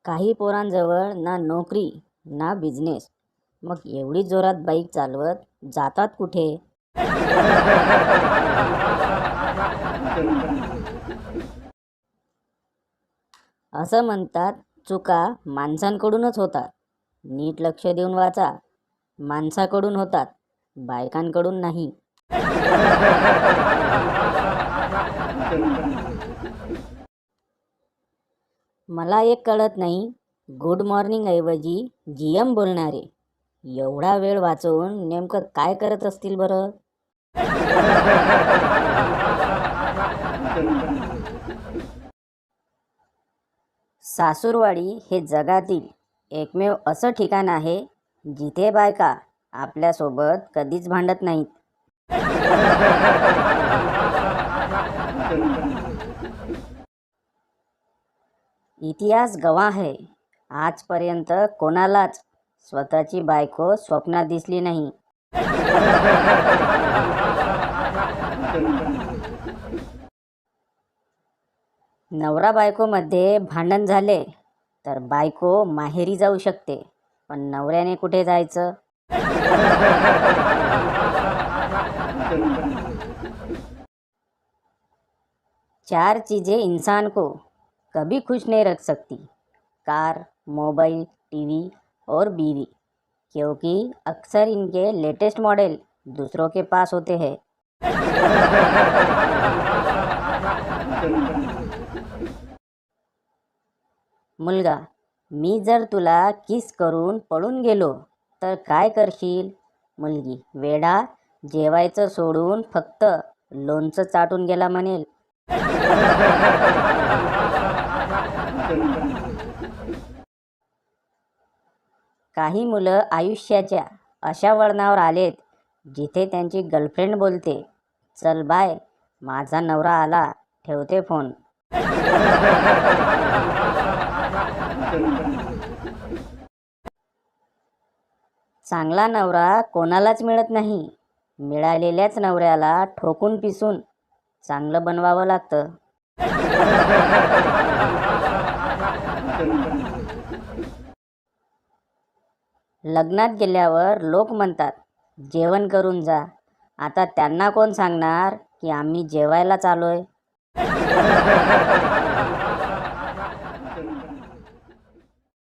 काही पोरांजवळ ना नोकरी ना बिझनेस, मग एवढी जोरात बाईक चालवत जातात कुठे? असं म्हणतात चुका माणसांकडूनच होतात. नीट लक्ष देऊन वाचा. माणसाकडून होतात, बायकांकडून नाही. मला एक कळत नाही, गुड मॉर्निंग ऐवजी जीएम बोलणारे एवढा वेळ वाचवून नेमकं काय करत असतील बरं? सासूरवाडी हे जगातील एकमेव असं ठिकाण आहे जिथे बायका आपल्यासोबत कधीच भांडत नाहीत. इतिहास गवाह है, आजपर्यंत कोणालाच स्वतःची बायको स्वप्नात दिसली नाही. नवरा बायकोमध्ये भांडण झाले तर बायको माहेरी जाऊ शकते, पण नवऱ्याने कुठे जायचं? चार चीज़ें इंसान को कभी खुश नहीं रख सकती: कार, मोबाइल, टीवी और बीवी, क्योंकि अक्सर इनके लेटेस्ट मॉडल दूसरों के पास होते हैं. मुलगा, मी जर तुला किस करून पळून गेलो तर काय करशील? मुलगी, वेडा, जेवायचं सोडून फक्त लोणचं चाटून गेला म्हणेल. काही मुलं आयुष्याच्या अशा वळणावर आलेत जिथे त्यांची गर्लफ्रेंड बोलते, चल बाय, माझा नवरा आला, ठेवते फोन. चांगला नवरा कोणालाच मिळत नाही. मिळालेल्याच नवऱ्याला ठोकून पिसून चांगलं बनवावं लागतं. लग्नात गेल्यावर लोक म्हणतात, जेवण करून जा. आता त्यांना कोण सांगणार की आम्ही जेवायलाच आलोय?